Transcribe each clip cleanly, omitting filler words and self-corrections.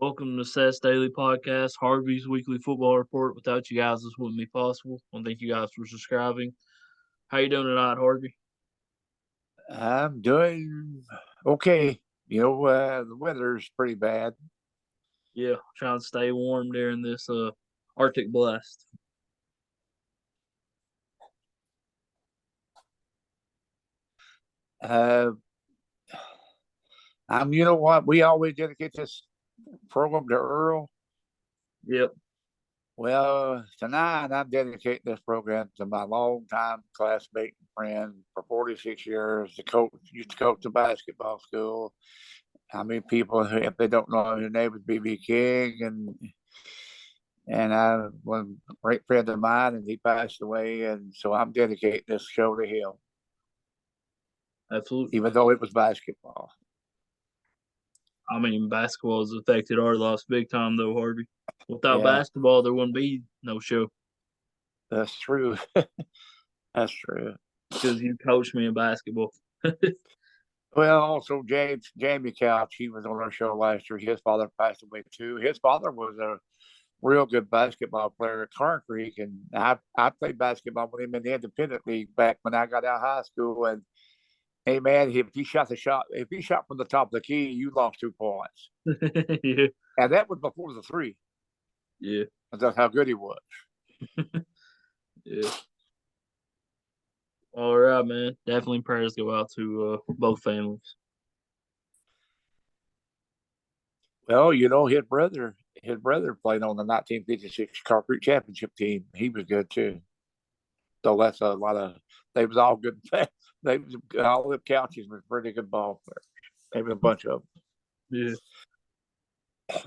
Welcome to Seth's Daily Podcast, Harvey's weekly football report. Without you guys, this wouldn't be possible. Well, thank you guys for subscribing. How you doing tonight, Harvey? I'm doing okay. The weather's pretty bad. Yeah, trying to stay warm during this Arctic blast. Uh, you know what? We always dedicate this program to Earl. Yep, Well, tonight I'm dedicating this program to my longtime classmate and friend for 46 years. The coach used to coach the basketball school. I mean, people, if they don't know, his name is BB King, and I was a great friend of mine, and he passed away, and so I'm dedicating this show to him, absolutely. even though it was basketball. I mean, basketball has affected our lives big time, though, Harvey. Without Yeah, basketball, there wouldn't be no show that's true. That's true. because you coached me in basketball. Well, also Jamie Couch, he was on our show last year. His father passed away too. His father was a real good basketball player at Car Creek, and I played basketball with him in the independent league back when I got out of high school. And hey, man, if he shot from the top of the key, you lost 2 points, Yeah, and that was before the three. yeah, That's how good he was. yeah. All right, man. Definitely prayers go out to both families. Well, his brother played on the 1956 Car Creek championship team. He was good too. So that's a lot of. They was all good. They was all the couches was pretty good ball players. There was a bunch of them. Yeah.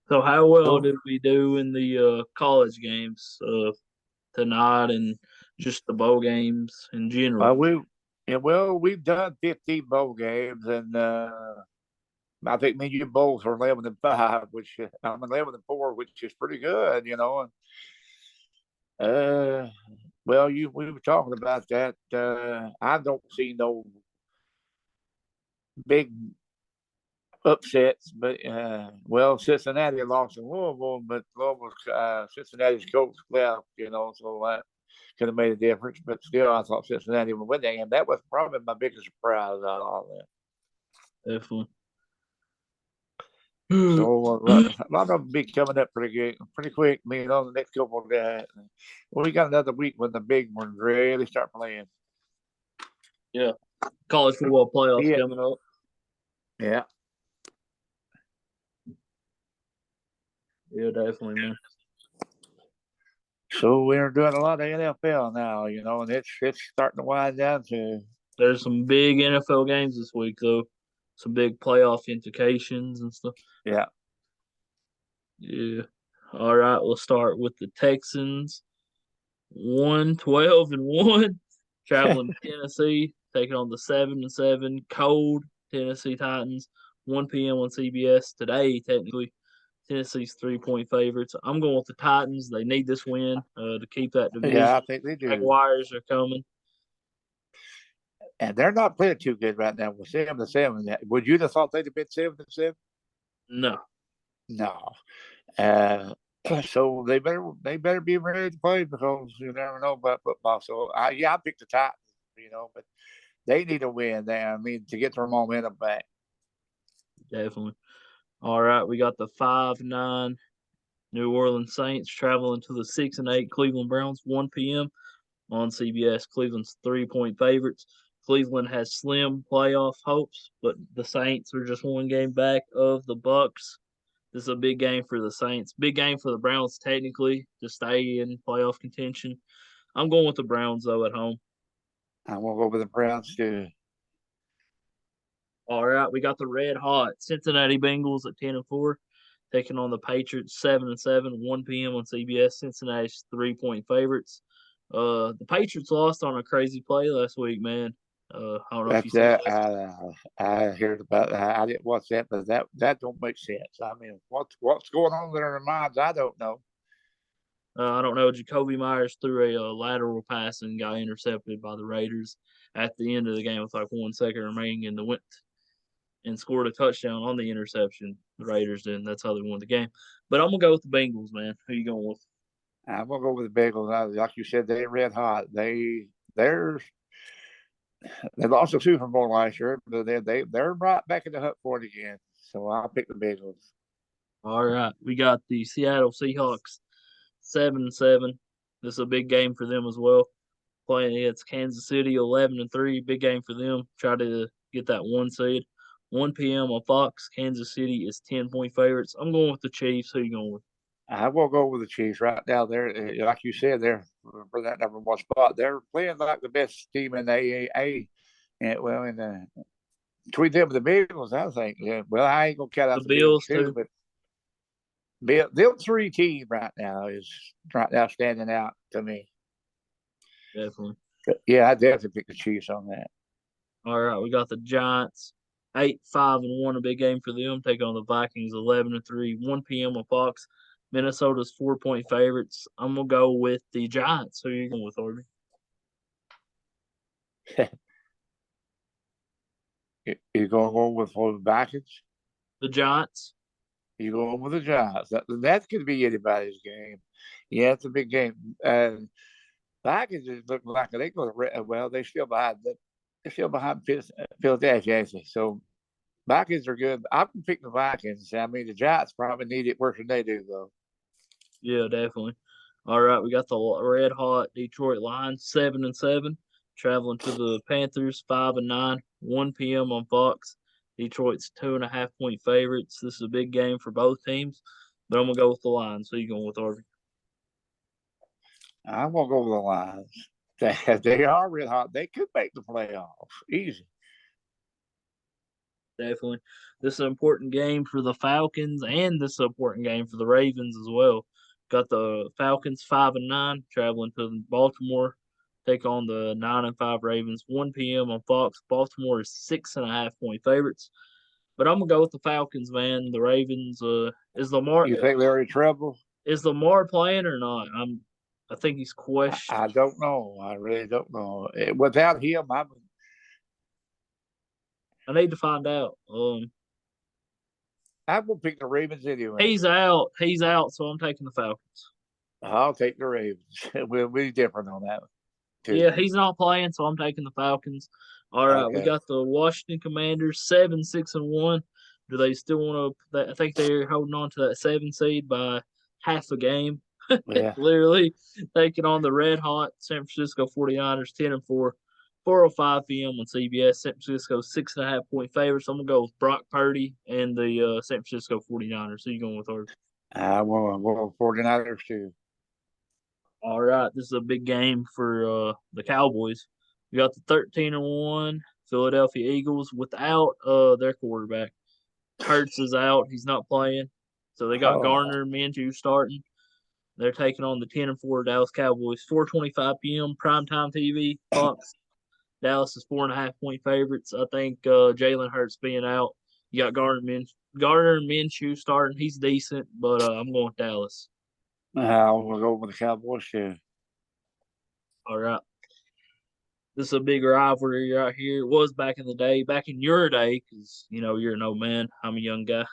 So how well So, did we do in the college games tonight, and just the bowl games in general? uh, we we've done 15 bowl games, and I think me and you both are 11-5, which I'm 11-4, which is pretty good, Uh, well, we were talking about that. I don't see no big upsets, but Cincinnati lost to Louisville, but Cincinnati's coach left, so that could have made a difference. But still, I thought Cincinnati would win that game. That was probably my biggest surprise out of all that. Definitely. So a lot of them be coming up pretty good, pretty quick. The next couple of days. Well, we got another week when the big ones really start playing. Yeah, college football playoffs Yeah, coming up. yeah. Yeah, definitely, man. So we're doing a lot of NFL now, and it's starting to wind down to. There's some big NFL games this week, though. Some big playoff implications and stuff. Yeah. Yeah. All right, we'll start with the Texans. 1-12-1, traveling to Tennessee, taking on the 7-7 cold Tennessee Titans. 1 p.m. on CBS today. Technically, Tennessee's 3-point favorites. I'm going with the Titans. They need this win to keep that Yeah, division. I think they do. Jaguars are coming. And they're not playing too good right now with 7-7. Would you have thought they'd have been 7-7? No, No. Uh, so they better be ready to play because you never know about football. So I picked the Titans, but they need a win there. I mean, to get their momentum back. definitely. All right, we got the 5-9 New Orleans Saints traveling to the 6-8 Cleveland Browns. 1 p.m. on CBS. Cleveland's 3-point favorites. Cleveland has slim playoff hopes, but the Saints are just one game back of the Bucks. This is a big game for the Saints. Big game for the Browns, technically, to stay in playoff contention. I'm going with the Browns, though, at home. I'm gonna go with the Browns too. All right, we got the red hot Cincinnati Bengals at 10-4, taking on the Patriots 7-7, 1 p.m. on CBS. Cincinnati's 3-point favorites. The Patriots lost on a crazy play last week, man. I don't know if you That's saw that. it. I heard about that. I didn't watch that, but that don't make sense. I mean, what's going on in their minds? I don't know. I don't know. Jacoby Myers threw a lateral pass and got intercepted by the Raiders at the end of the game with like 1 second remaining in the win. and scored a touchdown on the interception. The Raiders did. That's how they won the game. But I'm gonna go with the Bengals, man. Who you going with? I'm gonna go with the Bengals. Like you said, they're red hot. They're they lost the Super Bowl last year, but they're right back in the hunt for it again. So I'll pick the Bengals. All right, we got the Seattle Seahawks 7-7. This is a big game for them as well. Playing against Kansas City 11-3, big game for them. Try to get that one seed. 1 p.m. on Fox. Kansas City is 10-point favorites. I'm going with the Chiefs. Who you going with? I will go with the Chiefs right now. Like you said, they're for that number one spot. They're playing like the best team in the AAA. And well, in the between them and the Bengals, I think. Yeah, well, I ain't gonna count The out the Bills Bills too, too. but them three teams right now is right now standing out to me. Definitely. But yeah, I definitely pick the Chiefs on that. All right, we got the Giants 8-5-1, a big game for them. Taking on the Vikings 11-3, 1 p.m. on Fox. Minnesota's 4-point favorites. I'm gonna go with the Giants. Who are you going with, Harvey? You gonna go with the Vikings? The Giants. You going with the Giants? That could be anybody's game. Yeah, it's a big game. Vikings is looking like they're going to. Well, they're still behind. They're still behind Philadelphia, actually. So Vikings are good. I'm gonna pick the Vikings. I mean, the Giants probably need it worse than they do, though. Yeah, definitely. All right, we got the red hot Detroit Lions 7-7, traveling to the Panthers 5-9, 1 p.m. on Fox. Detroit's 2.5 point favorites. This is a big game for both teams, but I'm gonna go with the Lions. So you going with, Harvey? I'm gonna go with the Lions. They are real hot. They could make the playoffs easy. Definitely. This is an important game for the Falcons, and this is an important game for the Ravens as well. Got the Falcons 5-9 traveling to Baltimore, take on the 9-5 Ravens. 1 p.m. on Fox. Baltimore is 6.5 point favorites, but I'm gonna go with the Falcons, man. The Ravens. You think they're in trouble? Is Lamar playing or not? I think he's I, questioned. I don't know. I really don't know. Without him, I need to find out. I'm gonna pick the Ravens anyway. He's out. He's out. So I'm taking the Falcons. I'll take the Ravens. We'll be different on that one too. Yeah, he's not playing, so I'm taking the Falcons. All right, we Okay. got the Washington Commanders 7-6-1. Do they still want to? I think they're holding on to that 7 seed by half a game. Yeah. Literally taking on the red hot San Francisco 49ers 10-4. 4:05 p.m. on CBS. San Francisco 6.5 point favorites. I'm gonna go with Brock Purdy and the San Francisco 49ers. Who you going with, Harvey? I will 49ers too. All right, this is a big game for the Cowboys. We got the 13-1 Philadelphia Eagles without their quarterback. Hurts is out; he's not playing. So they got Oh, Garner and Minshew starting. They're taking on the 10-4 Dallas Cowboys. 4:25 p.m. primetime TV, Fox. Dallas is 4.5 point favorites. I think Jalen Hurts being out. You got Garner and Minshew starting. He's decent, but I'm going with Dallas. I'll go with the Cowboys too. All right. This is a big rivalry right here. It was back in the day, back in your day, because you're an old man. I'm a young guy.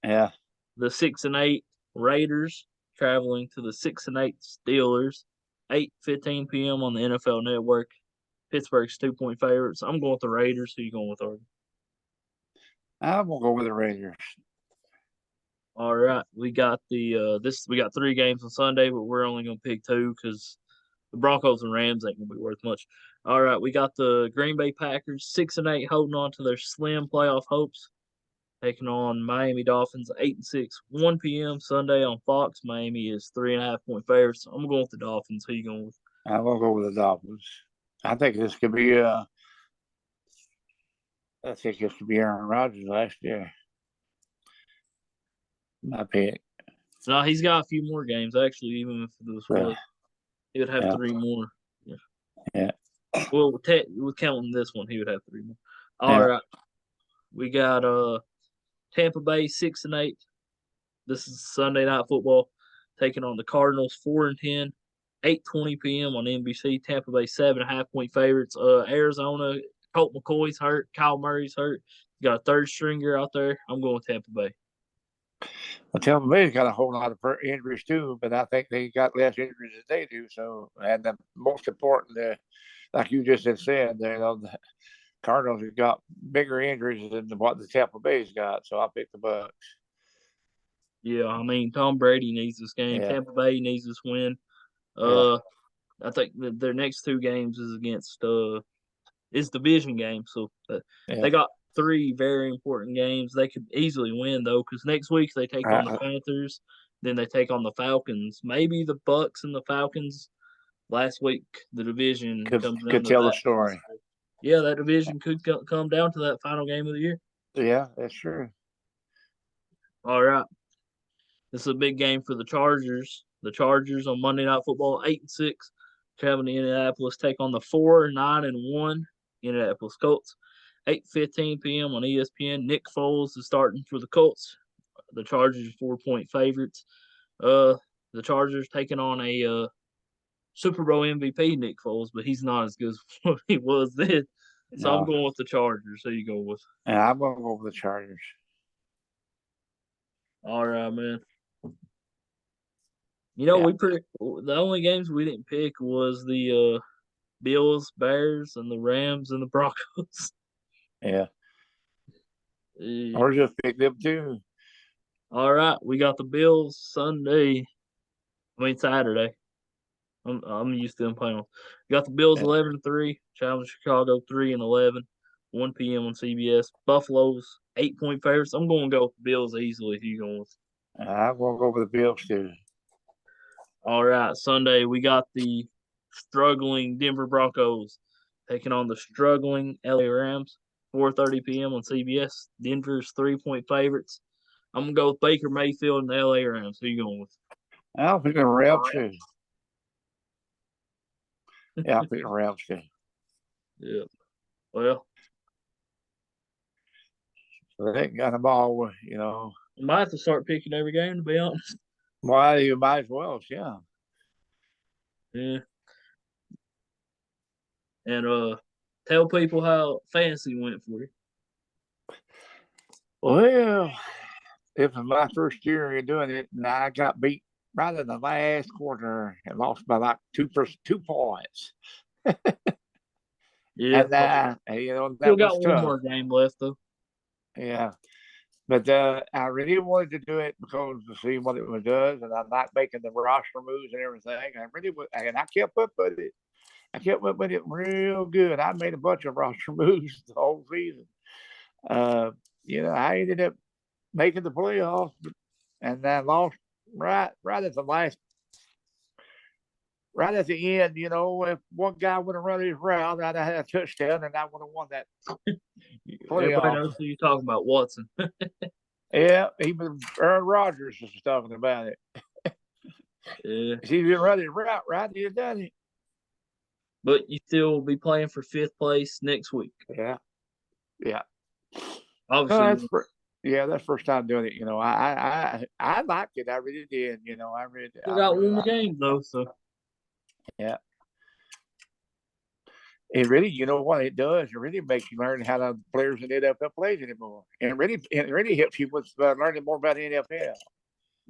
Yeah. The 6-8 Raiders traveling to the 6-8 Steelers. 8:15 p.m. on the NFL Network. Pittsburgh's 2 point favorites. I'm going with the Raiders. Who you going with, Arden? I'm gonna go with the Raiders. All right, we got the we got 3 games on Sunday, but we're only gonna pick 2 because the Broncos and Rams ain't gonna be worth much. All right, we got the Green Bay Packers 6-8 holding on to their slim playoff hopes, taking on Miami Dolphins 8-6, 1 p.m. Sunday on Fox. Miami is 3.5 point favorites. I'm going with the Dolphins. Who you going with? I'm gonna go with the Dolphins. I think this could be I think this could be Aaron Rodgers last year. My pick. No, he's got a few more games actually. Even if this was, he would have Yeah. 3 more. Yeah. Well, with counting this one, he would have 3 more. All Yeah. right, we got Tampa Bay 6-8. This is Sunday Night Football, taking on the Cardinals 4-10. 8:20 p.m. on NBC. Tampa Bay 7.5 point favorites. Arizona Colt McCoy's hurt. Kyle Murray's hurt. You got a third stringer out there. I'm going with Tampa Bay. Well, Tampa Bay's got a whole lot of injuries too, but I think they got less injuries than they do. So, and the most important, like you just had said, the Cardinals have got bigger injuries than what the Tampa Bay's got. So I picked the Bucks. Yeah, I mean Tom Brady needs this game. Yeah. Tampa Bay needs this win. Yeah. I think their next two games is against it's division games, so Yeah. they got three very important games. They could easily win though, because next week they take on the Panthers, then they take on the Falcons. Maybe the Bucks and the Falcons. Last week the division comes down could to tell that. the story. Yeah, that division could come down to that final game of the year. Yeah, that's true. All right, this is a big game for the Chargers. The Chargers on Monday Night Football, 8-6, traveling to Indianapolis, take on the 4-9-1 Indianapolis Colts. 8:15 p.m. on ESPN. Nick Foles is starting for the Colts. The Chargers are 4-point favorites. The Chargers taking on a Super Bowl MVP Nick Foles, but he's not as good as what he was then. So I'm going with the Chargers. Who you go with? Yeah, I'm going to go with the Chargers. All right, man. You know, the only games we didn't pick was the Bills, Bears, and the Rams and the Broncos. Yeah. Or just pick them too. All right, we got the Bills Saturday. I'm used to them playing. We got the Bills 11-3, challenge Chicago 3-11, 1 p.m. on CBS. Buffalo's 8-point favorites. I'm going to go with the Bills easily. If you going with? I'm going to go with the Bills too. All right, Sunday we got the struggling Denver Broncos taking on the struggling LA Rams. 4:30 p.m. on CBS. Denver's 3-point favorites. I'm gonna go with Baker Mayfield and the LA Rams. Who you going with? I'll pick the Rams too. Yeah, I'll pick the Rams too. Yeah. Well, so they got them all. You know, I might have to start picking every game to be honest. Well, you might as well. Yeah. Yeah. And tell people how fantasy went for you. Well, it was my first year in doing it, and I got beat right in the last quarter and lost by like 2 points. Yeah. And you know, that Still was got tough. one more game left though. Yeah. But I really wanted to do it because to see what it does, and I'm not making the roster moves and everything. I really would, and I kept up with it. I kept up with it real good. I made a bunch of roster moves the whole season. You know, I ended up making the playoffs, and then lost right at the last, right at the end. You know, if one guy would have run his route, I'd have had a touchdown, and I would have won that playoff. Everybody knows who you're talking about, Watson. Yeah, even Aaron Rodgers was talking about it. Yeah. If he didn't run his route right, he'd have done it. But you still will be playing for 5th place next week. Yeah. Yeah. Obviously. That's the first time doing it. You know, I liked it. I really did. You know, I really. Still got one more game though, so. Yeah. It really, you know what it does? It really makes you learn how the players in the NFL plays anymore. And it really helps you with learning more about the NFL.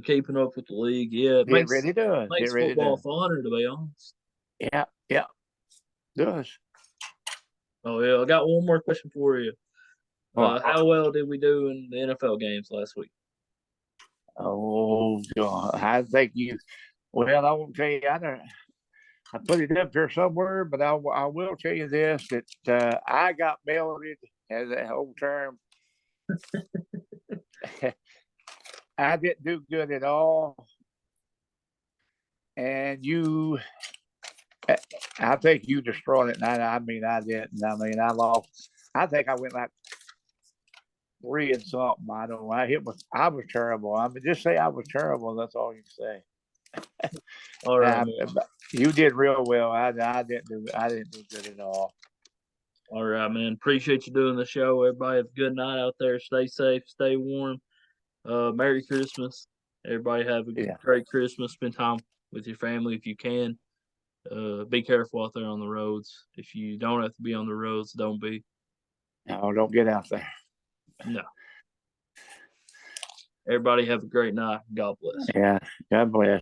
Keeping up with the league, yeah. It really does. Makes football funner, to be honest. Yeah, yeah. It does. Oh, yeah. I got one more question for you. How well did we do in the NFL games last week? Oh, God. I think well, I won't tell you. I put it up there somewhere, but I will tell you this, that I got melted, as that whole term. I didn't do good at all. And I think you destroyed it. And I mean, I didn't. I mean, I lost. I think I went like 3 and something. I don't know. I was terrible. I mean, just say I was terrible. That's all you can say. All right. You did real well. I didn't do good at all. All right, man. Appreciate you doing the show. Everybody have a good night out there. Stay safe, stay warm. Merry Christmas. Everybody have a great Christmas. Spend time with your family if you can. Be careful out there on the roads. If you don't have to be on the roads, don't be. No, don't get out there. No. Everybody have a great night. God bless. Yeah. God bless.